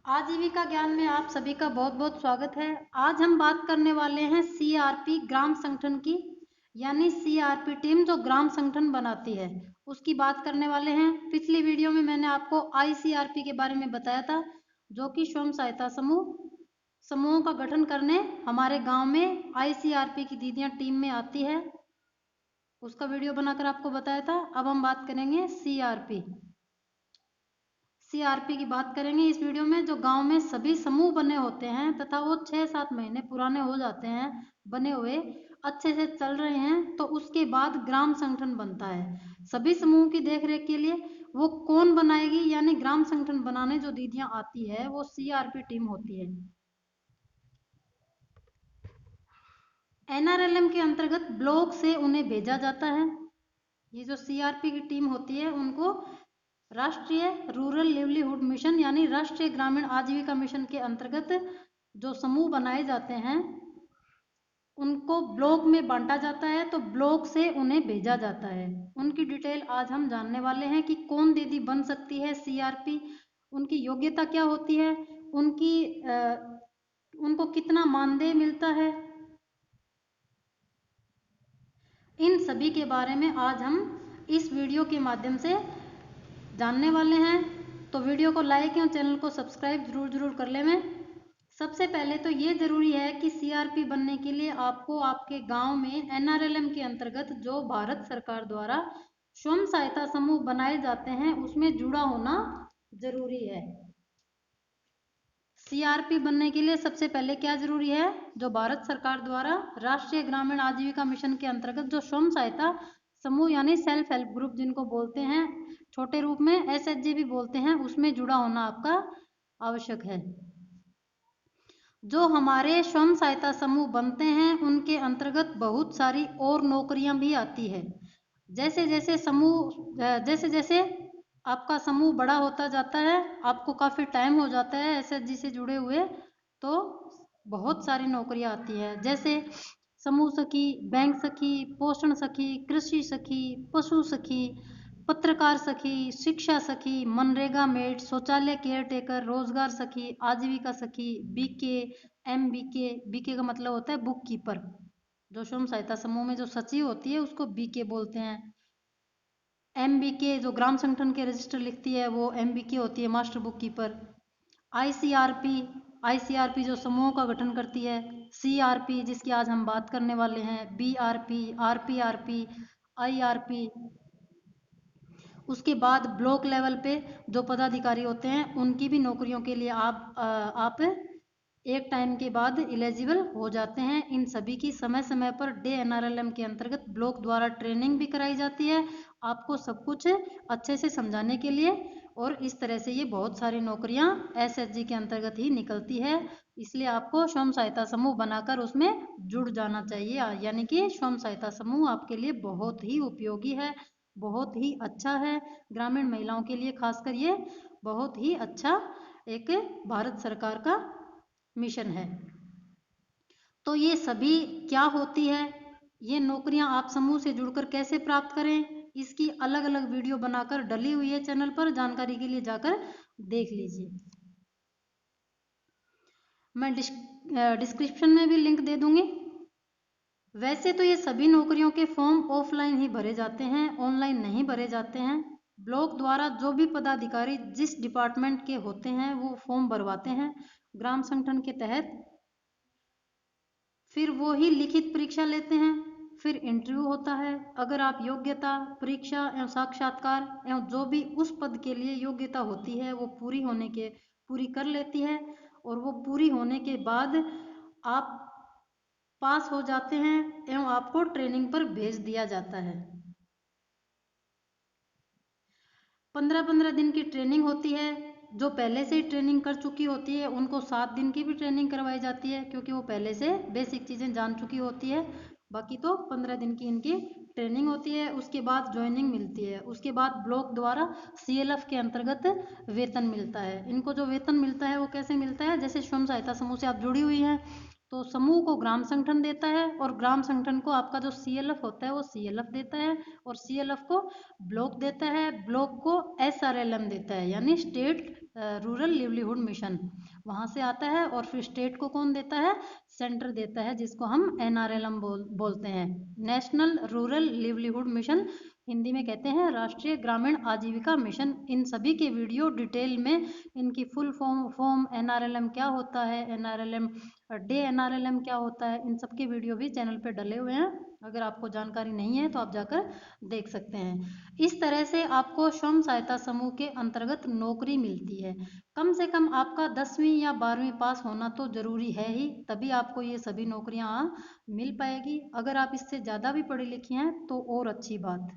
आजीविका ज्ञान में आप सभी का बहुत बहुत स्वागत है। आज हम बात करने वाले हैं सीआरपी ग्राम संगठन की, यानी सीआरपी टीम जो ग्राम संगठन बनाती है उसकी बात करने वाले हैं। पिछली वीडियो में मैंने आपको आईसीआरपी के बारे में बताया था, जो कि स्वयं सहायता समूहों का गठन करने हमारे गांव में आईसीआरपी की दीदियां टीम में आती है। उसका वीडियो बनाकर आपको बताया था। अब हम बात करेंगे सीआरपी की बात करेंगे इस वीडियो में। जो गांव में सभी समूह बने होते हैं तथा वो 6-7 महीने पुराने हो जाते हैं, बने हुए अच्छे से चल रहे हैं, तो उसके बाद ग्राम संगठन बनता है। सभी समूह की देखरेख के लिए वो कौन बनाएगी, यानी ग्राम संगठन बनाने जो दीदियां आती है वो सीआरपी टीम होती है। एनआरएलएम के अंतर्गत ब्लॉक से उन्हें भेजा जाता है। ये जो सीआरपी की टीम होती है उनको राष्ट्रीय रूरल लिवलीहुड मिशन यानी राष्ट्रीय ग्रामीण आजीविका मिशन के अंतर्गत जो समूह बनाए जाते हैं उनको ब्लॉक में बांटा जाता है, तो ब्लॉक से उन्हें भेजा जाता है। उनकी डिटेल आज हम जानने वाले हैं कि कौन दीदी बन सकती है सीआरपी, उनकी योग्यता क्या होती है, उनको कितना मानदेय मिलता है। इन सभी के बारे में आज हम इस वीडियो के माध्यम से जानने वाले हैं। तो वीडियो को लाइक एवं चैनल को सब्सक्राइब जरूर कर लें। सबसे पहले तो ये जरूरी है कि सीआरपी बनने के लिए आपको आपके गांव में एनआरएलएम के अंतर्गत जो भारत सरकार द्वारा स्वयं सहायता समूह बनाए जाते हैं उसमें जुड़ा होना जरूरी है। सीआरपी बनने के लिए सबसे पहले क्या जरूरी है, जो भारत सरकार द्वारा राष्ट्रीय ग्रामीण आजीविका मिशन के अंतर्गत जो स्वयं सहायता समूह यानी सेल्फ हेल्प ग्रुप जिनको बोलते हैं, छोटे रूप में एसएचजी भी बोलते हैं, उसमें जुड़ा होना आपका आवश्यक है। जो हमारे स्वयं सहायता समूह बनते हैं उनके अंतर्गत बहुत सारी और नौकरियां भी आती है। जैसे जैसे आपका समूह बड़ा होता जाता है, आपको काफ़ी टाइम हो जाता है एसएचजी से जुड़े हुए, तो बहुत सारी नौकरियां आती है। जैसे समूह सखी, बैंक सखी, पोषण सखी, कृषि सखी, पशु सखी, पत्रकार सखी, शिक्षा सखी, मनरेगा मेट, शौचालय केयर टेकर, रोजगार सखी, आजीविका सखी, बीके, एमबीके। बीके का मतलब होता है बुक कीपर। जो स्वयं सहायता समूह में जो सचिव होती है उसको बीके बोलते हैं। एमबीके जो ग्राम संगठन के रजिस्टर लिखती है वो एमबीके होती है, मास्टर बुक कीपर। आईसीआरपी जो समूहों का गठन करती है। सीआरपी जिसकी आज हम बात करने वाले हैं। BRP, RP RP, IRP. उसके बाद ब्लॉक लेवल पे जो पदाधिकारी होते हैं उनकी भी नौकरियों के लिए आप एक टाइम के बाद एलिजिबल हो जाते हैं। इन सभी की समय समय पर डे एनआरएलएम के अंतर्गत ब्लॉक द्वारा ट्रेनिंग भी कराई जाती है, आपको सब कुछ अच्छे से समझाने के लिए। और इस तरह से ये बहुत सारी नौकरियां एसएचजी के अंतर्गत ही निकलती है। इसलिए आपको स्वयं सहायता समूह बनाकर उसमें जुड़ जाना चाहिए, यानी कि स्वयं सहायता समूह आपके लिए बहुत ही उपयोगी है, बहुत ही अच्छा है। ग्रामीण महिलाओं के लिए खासकर ये बहुत ही अच्छा एक भारत सरकार का मिशन है। तो ये सभी क्या होती है, ये नौकरियां आप समूह से जुड़कर कैसे प्राप्त करें, इसकी अलग अलग वीडियो बनाकर डली हुई है चैनल पर, जानकारी के लिए जाकर देख लीजिए। मैं डिस्क्रिप्शन में भी लिंक दे दूंगी। वैसे तो ये सभी नौकरियों के फॉर्म ऑफलाइन ही भरे जाते हैं, ऑनलाइन नहीं भरे जाते हैं। ब्लॉक द्वारा जो भी पदाधिकारी जिस डिपार्टमेंट के होते हैं वो फॉर्म भरवाते हैं ग्राम संगठन के तहत, फिर वो ही लिखित परीक्षा लेते हैं, फिर इंटरव्यू होता है। अगर आप योग्यता परीक्षा एवं साक्षात्कार एवं जो भी उस पद के लिए योग्यता होती है वो पूरी कर लेती है, और वो पूरी होने के बाद आप पास हो जाते हैं एवं आपको ट्रेनिंग पर भेज दिया जाता है। 15-15 दिन की ट्रेनिंग होती है। जो पहले से ही ट्रेनिंग कर चुकी होती है उनको 7 दिन की भी ट्रेनिंग करवाई जाती है, क्योंकि वो पहले से बेसिक चीज़ें जान चुकी होती है। बाकी तो 15 दिन की इनकी ट्रेनिंग होती है। उसके बाद ज्वाइनिंग मिलती है। उसके बाद ब्लॉक द्वारा सीएलएफ के अंतर्गत वेतन मिलता है। इनको जो वेतन मिलता है वो कैसे मिलता है, जैसे स्वयं सहायता समूह से आप जुड़ी हुई हैं तो समूह को ग्राम संगठन देता है और ग्राम संगठन को आपका जो CLF होता है वो CLF देता है और CLF को ब्लॉक देता है, ब्लॉक को SRLM देता है यानी स्टेट रूरल लिवलीहुड मिशन, वहाँ से आता है। और फिर स्टेट को कौन देता है, सेंटर देता है, जिसको हम NRLM बोलते हैं, national rural livelihood mission, Hindi में कहते हैं राष्ट्रीय ग्रामीण आजीविका मिशन। इन सभी के वीडियो डिटेल में, इनकी फुल फॉर्म NRLM क्या होता है, NRLM NRLM क्या होता है, इन सब के वीडियो भी चैनल पे डले हुए हैं। अगर आपको जानकारी नहीं है तो आप जाकर देख सकते हैं। इस तरह से आपको स्वयं सहायता समूह के अंतर्गत नौकरी मिलती है। कम से कम आपका 10वीं या 12वीं पास होना तो जरूरी है ही, तभी आपको ये सभी नौकरियां मिल पाएगी। अगर आप इससे ज़्यादा भी पढ़े लिखे हैं तो और अच्छी बात।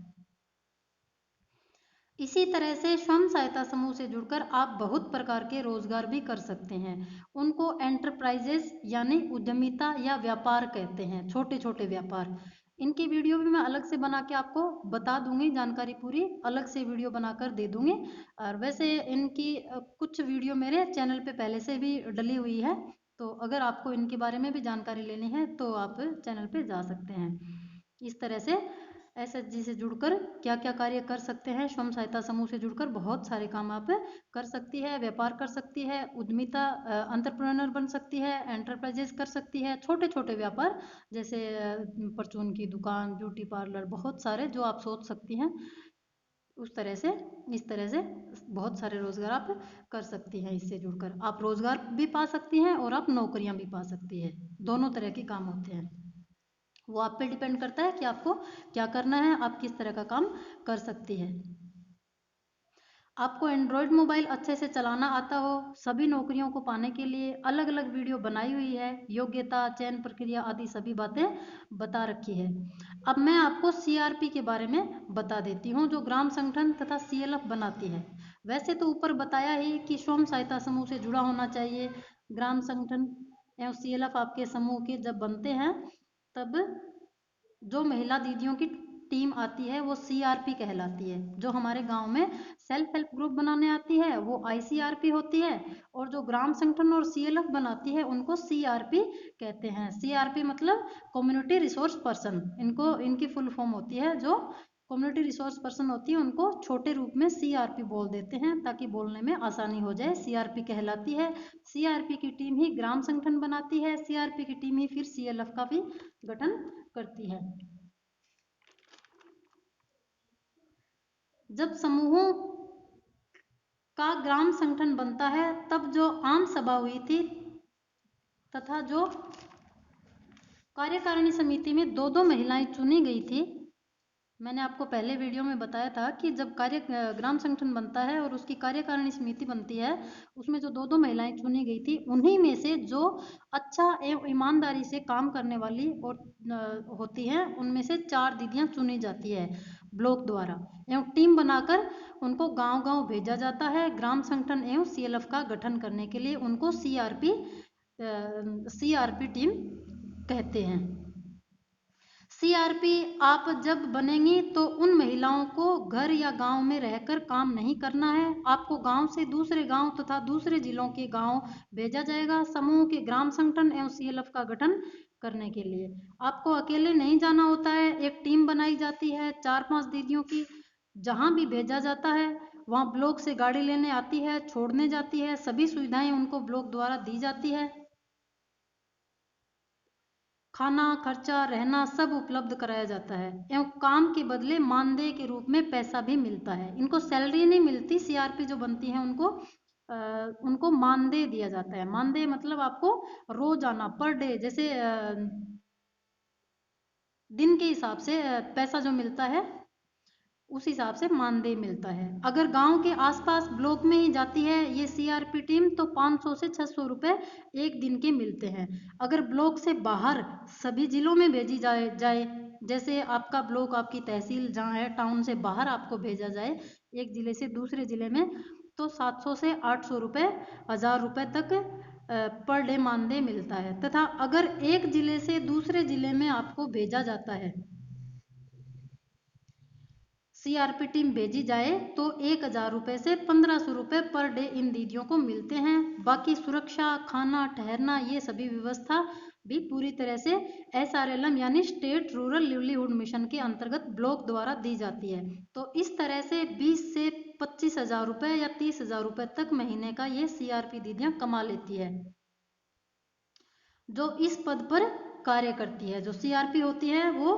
इसी तरह से स्वयं सहायता समूह से जुड़कर आप बहुत प्रकार के रोजगार भी कर सकते हैं। उनको एंटरप्राइजेस यानी उद्यमिता या व्यापार कहते हैं, छोटे छोटे व्यापार। इनकी वीडियो भी मैं अलग से बना के आपको बता दूंगी, जानकारी पूरी अलग से वीडियो बनाकर दे दूंगी। और वैसे इनकी कुछ वीडियो मेरे चैनल पे पहले से भी डली हुई है, तो अगर आपको इनके बारे में भी जानकारी लेनी है तो आप चैनल पे जा सकते हैं। इस तरह से SHG से जुड़कर क्या क्या कार्य कर सकते हैं, स्वयं सहायता समूह से जुड़कर बहुत सारे काम आप कर सकती है, व्यापार कर सकती है, उद्यमिता एंटरप्रेन्योर बन सकती है, एंटरप्राइजेस कर सकती है, छोटे छोटे व्यापार जैसे परचून की दुकान, ब्यूटी पार्लर, बहुत सारे जो आप सोच सकती हैं। उस तरह से, इस तरह से बहुत सारे रोजगार आप कर सकती हैं। इससे जुड़कर आप रोजगार भी पा सकती हैं और आप नौकरियां भी पा सकती है, दोनों तरह के काम होते हैं। वो आप पे डिपेंड करता है कि आपको क्या करना है, आप किस तरह का काम कर सकती है। आपको एंड्रॉयड मोबाइल अच्छे से चलाना आता हो, सभी नौकरियों को पाने के लिए अलग अलग वीडियो बनाई हुई है, योग्यता, चयन प्रक्रिया आदि सभी बातें बता रखी है। अब मैं आपको CRP के बारे में बता देती हूँ, जो ग्राम संगठन तथा CLF बनाती है। वैसे तो ऊपर बताया ही कि स्वयं सहायता समूह से जुड़ा होना चाहिए। ग्राम संगठन एवं CLF आपके समूह के जब बनते हैं तब जो महिला दीदियों की टीम आती है वो CRP कहलाती है। जो हमारे गांव में सेल्फ हेल्प ग्रुप बनाने आती है वो ICRP होती है, और जो ग्राम संगठन और CLF बनाती है उनको CRP कहते हैं। CRP मतलब कम्युनिटी रिसोर्स पर्सन, इनको इनकी फुल फॉर्म होती है। जो कम्युनिटी रिसोर्स पर्सन होती है उनको छोटे रूप में CRP बोल देते हैं ताकि बोलने में आसानी हो जाए। CRP कहलाती है। CRP की टीम ही ग्राम संगठन बनाती है, CRP की टीम ही फिर CLF का भी गठन करती है। जब समूहों का ग्राम संगठन बनता है तब जो आम सभा हुई थी तथा जो कार्यकारिणी समिति में दो दो महिलाएं चुनी गई थी, मैंने आपको पहले वीडियो में बताया था कि जब ग्राम संगठन बनता है और उसकी कार्यकारिणी समिति बनती है, उसमें जो दो दो महिलाएं चुनी गई थी, उन्हीं में से जो अच्छा एवं ईमानदारी से काम करने वाली और होती हैं, उनमें से 4 दीदियां चुनी जाती है ब्लॉक द्वारा, एवं टीम बनाकर उनको गांव-गांव भेजा जाता है। ग्राम संगठन एवं CLF का गठन करने के लिए उनको CRP टीम कहते हैं। CRP आप जब बनेंगी तो उन महिलाओं को घर या गांव में रहकर काम नहीं करना है, आपको गांव से दूसरे गांव तथा दूसरे जिलों के गांव भेजा जाएगा समूह के ग्राम संगठन एवं CLF का गठन करने के लिए। आपको अकेले नहीं जाना होता है, एक टीम बनाई जाती है 4-5 दीदियों की। जहां भी भेजा जाता है वहां ब्लॉक से गाड़ी लेने आती है, छोड़ने जाती है, सभी सुविधाएं उनको ब्लॉक द्वारा दी जाती है। खाना, खर्चा, रहना सब उपलब्ध कराया जाता है एवं काम के बदले मानदेय के रूप में पैसा भी मिलता है। इनको सैलरी नहीं मिलती, CRP जो बनती है उनको मानदेय दिया जाता है। मानदेय मतलब आपको रोजाना पर डे, जैसे दिन के हिसाब से पैसा जो मिलता है उस हिसाब से मानदेय मिलता है। अगर गांव के आसपास ब्लॉक में ही जाती है ये CRP टीम तो 500 से 600 रुपए एक दिन के मिलते हैं। अगर ब्लॉक से बाहर सभी जिलों में भेजी जाए, जैसे आपका ब्लॉक, आपकी तहसील जहाँ है, टाउन से बाहर आपको भेजा जाए एक जिले से दूसरे जिले में, तो 700 से 800 रुपए, 1000 रुपए तक पर डे मानदेय मिलता है। तथा अगर एक जिले से दूसरे जिले में आपको भेजा जाता है, CRP टीम भेजी जाए तो 1000 रुपये से 1500 रुपये पर डे इन दीदियों को मिलते हैं। बाकी सुरक्षा, खाना, ठहरना ये सभी व्यवस्था भी पूरी तरह से SRLM यानी स्टेट रूरल लिवलीहुड मिशन के अंतर्गत ब्लॉक द्वारा दी जाती है। तो इस तरह से 20 से 25,000 रुपये या 30,000 रुपये तक महीने का ये CRP दीदियाँ कमा लेती है जो इस पद पर कार्य करती है। जो CRP होती है वो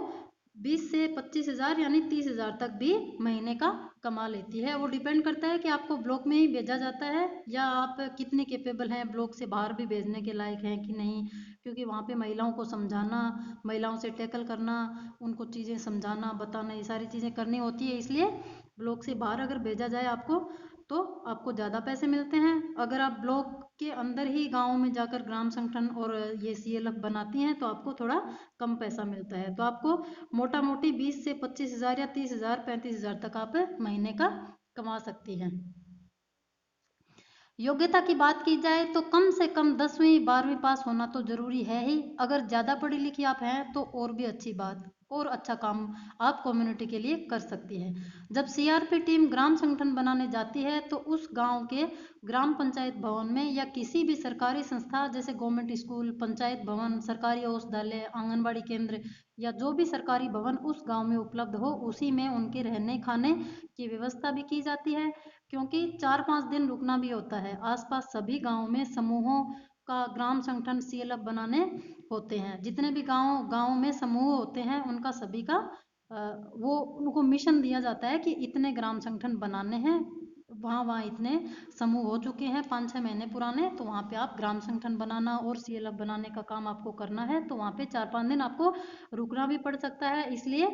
20 से 25,000 यानी 30,000 तक भी महीने का कमा लेती है। वो डिपेंड करता है कि आपको ब्लॉक में ही भेजा जाता है या आप कितने कैपेबल हैं, ब्लॉक से बाहर भी भेजने के लायक हैं कि नहीं, क्योंकि वहाँ पे महिलाओं को समझाना, महिलाओं से टैकल करना, उनको चीज़ें समझाना बताना, ये सारी चीज़ें करनी होती है। इसलिए ब्लॉक से बाहर अगर भेजा जाए आपको तो आपको ज़्यादा पैसे मिलते हैं। अगर आप ब्लॉक के अंदर ही गाँव में जाकर ग्राम संगठन और ये CLF बनाती हैं तो आपको थोड़ा कम पैसा मिलता है। तो आपको मोटा मोटी 20 से 25,000 या 30,000 35,000 तक आप महीने का कमा सकती हैं। योग्यता की बात की जाए तो कम से कम 10वीं 12वीं पास होना तो जरूरी है ही। अगर ज़्यादा पढ़ी लिखी आप हैं तो और भी अच्छी बात और अच्छा काम आप कम्युनिटी के लिए कर सकती हैं। जब CRP टीम ग्राम संगठन बनाने जाती है तो उस गांव के ग्राम पंचायत भवन में या किसी भी सरकारी संस्था जैसे गवर्नमेंट स्कूल, पंचायत भवन, सरकारी औषधालय, आंगनबाड़ी केंद्र या जो भी सरकारी भवन उस गांव में उपलब्ध हो उसी में उनके रहने खाने की व्यवस्था भी की जाती है। क्योंकि 4-5 दिन रुकना भी होता है। आसपास सभी गांवों में समूहों का ग्राम संगठन CLF बनाने होते हैं। जितने भी गांव में समूह होते हैं उनका सभी का वो उनको मिशन दिया जाता है कि इतने ग्राम संगठन बनाने हैं। वहाँ इतने समूह हो चुके हैं 5-6 महीने पुराने, तो वहाँ पे आप ग्राम संगठन बनाना और CLF बनाने का काम आपको करना है। तो वहाँ पे 4-5 दिन आपको रुकना भी पड़ सकता है। इसलिए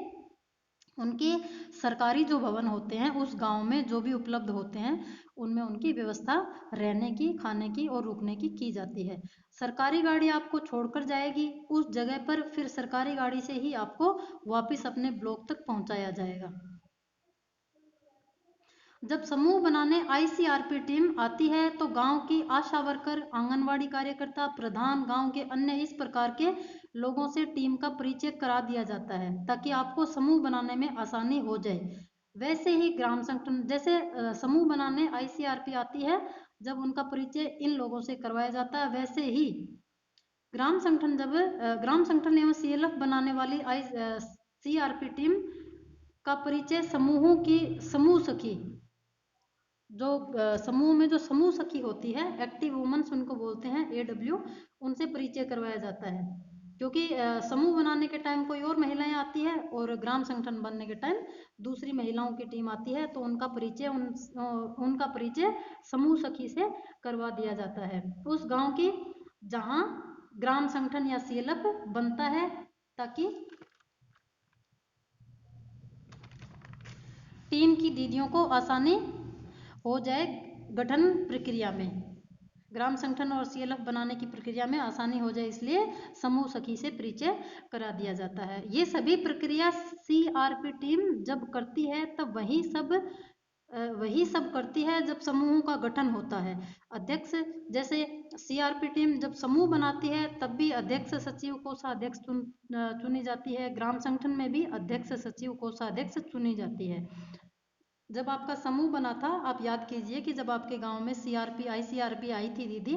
उनके सरकारी जो भवन होते हैं उस गांव में जो भी उपलब्ध होते हैं उनमें उनकी व्यवस्था रहने की, खाने की और रुकने की जाती है। सरकारी गाड़ी आपको छोड़कर जाएगी उस जगह पर, फिर सरकारी गाड़ी से ही आपको वापस अपने ब्लॉक तक पहुंचाया जाएगा। जब समूह बनाने ICRP टीम आती है तो गांव की आशा वर्कर, आंगनवाड़ी कार्यकर्ता, प्रधान, गांव के अन्य इस प्रकार के लोगों से टीम का परिचय करा दिया जाता है ताकि आपको समूह बनाने में आसानी हो जाए। वैसे ही ग्राम संगठन जैसे समूह बनाने ICRP आती है, जब उनका परिचय इन लोगों से करवाया जाता है, वैसे ही ग्राम संगठन एवं CLF बनाने वाली CRP टीम का परिचय समूहों की समूह सखी, जो समूह में जो समूह सखी होती है, एक्टिव वुमेन्स उनको बोलते हैं, AW, उनसे परिचय करवाया जाता है। क्योंकि समूह बनाने के टाइम कोई और महिलाएं आती है और ग्राम संगठन बनने के टाइम दूसरी महिलाओं की टीम आती है, तो उनका परिचय समूह सखी से करवा दिया जाता है उस गांव की जहां ग्राम संगठन या CLF बनता है, ताकि टीम की दीदियों को आसानी हो जाए गठन प्रक्रिया में। ग्राम संगठन और CLF बनाने की प्रक्रिया में आसानी हो जाए, इसलिए समूह सखी से परिचय करा दिया जाता है। ये सभी प्रक्रिया CRP टीम जब करती है तब वही सब करती है जब समूहों का गठन होता है। अध्यक्ष, जैसे CRP टीम जब समूह बनाती है तब भी अध्यक्ष, सचिव, कोषाध्यक्ष चुनी जाती है। ग्राम संगठन में भी अध्यक्ष, सचिव, कोषाध्यक्ष चुनी जाती है। जब आपका समूह बना था, आप याद कीजिए कि जब आपके गांव में ICRP आई थी दीदी,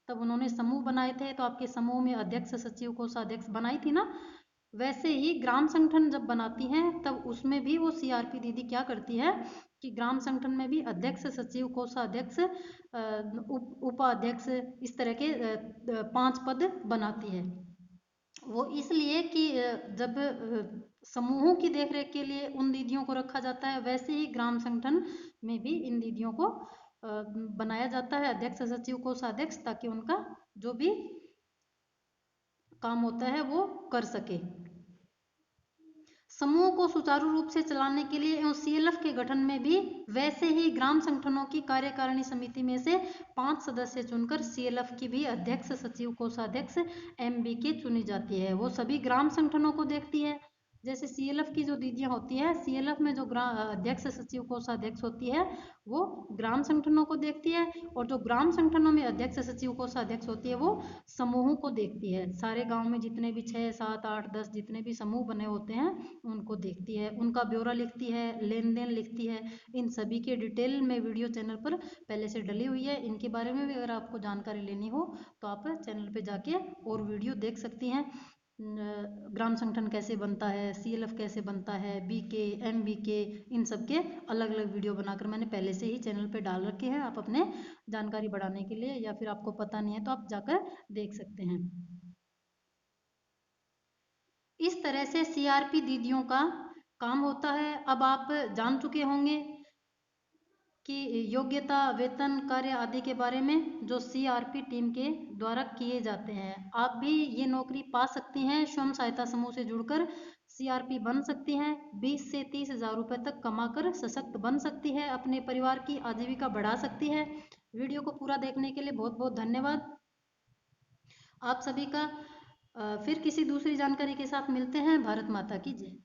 तब उन्होंने समूह बनाए थे, तो आपके समूह में अध्यक्ष, सचिव, कोषाध्यक्ष बनाई थी ना। वैसे ही ग्राम संगठन जब बनाती हैं तब उसमें भी वो CRP दीदी क्या करती है कि ग्राम संगठन में भी अध्यक्ष, सचिव, कोषाध्यक्ष, उपाध्यक्ष, इस तरह के 5 पद बनाती है। वो इसलिए कि जब समूहों की देखरेख के लिए उन दीदियों को रखा जाता है, वैसे ही ग्राम संगठन में भी इन दीदियों को बनाया जाता है, अध्यक्ष, सचिव, कोषाध्यक्ष, ताकि उनका जो भी काम होता है वो कर सके। समूह को सुचारू रूप से चलाने के लिए एवं CLF के गठन में भी वैसे ही ग्राम संगठनों की कार्यकारिणी समिति में से 5 सदस्य चुनकर CLF की भी अध्यक्ष, सचिव, कोषाध्यक्ष, MBK चुनी जाती है। वो सभी ग्राम संगठनों को देखती है। जैसे सीएलएफ की जो दीदियां होती है, सीएलएफ में जो अध्यक्ष सचिव कोषाध्यक्ष होती है वो ग्राम संगठनों को देखती है, और जो ग्राम संगठनों में अध्यक्ष सचिव कोषाध्यक्ष होती है वो समूहों को देखती है। सारे गांव में जितने भी 6, 7, 8, 10 जितने भी समूह बने होते हैं उनको देखती है, उनका ब्यौरा लिखती है, लेन देन लिखती है। इन सभी के डिटेल में वीडियो चैनल पर पहले से डली हुई है। इनके बारे में भी अगर आपको जानकारी लेनी हो तो आप चैनल पे जाके और वीडियो देख सकती हैं। ग्राम संगठन कैसे बनता है, सीएलएफ कैसे बनता है, बीके, एमबीके, इन सब के अलग अलग वीडियो बनाकर मैंने पहले से ही चैनल पे डाल रखे हैं। आप अपने जानकारी बढ़ाने के लिए, या फिर आपको पता नहीं है तो आप जाकर देख सकते हैं। इस तरह से सीआरपी दीदियों का काम होता है। अब आप जान चुके होंगे कि योग्यता, वेतन, कार्य आदि के बारे में जो सीआरपी टीम के द्वारा किए जाते हैं। आप भी ये नौकरी पा सकती हैं, स्वयं सहायता समूह से जुड़कर सीआरपी बन सकती हैं। 20 से 30 हज़ार रुपये तक कमाकर सशक्त बन सकती है, अपने परिवार की आजीविका बढ़ा सकती है। वीडियो को पूरा देखने के लिए बहुत बहुत धन्यवाद आप सभी का। फिर किसी दूसरी जानकारी के साथ मिलते हैं। भारत माता की जय।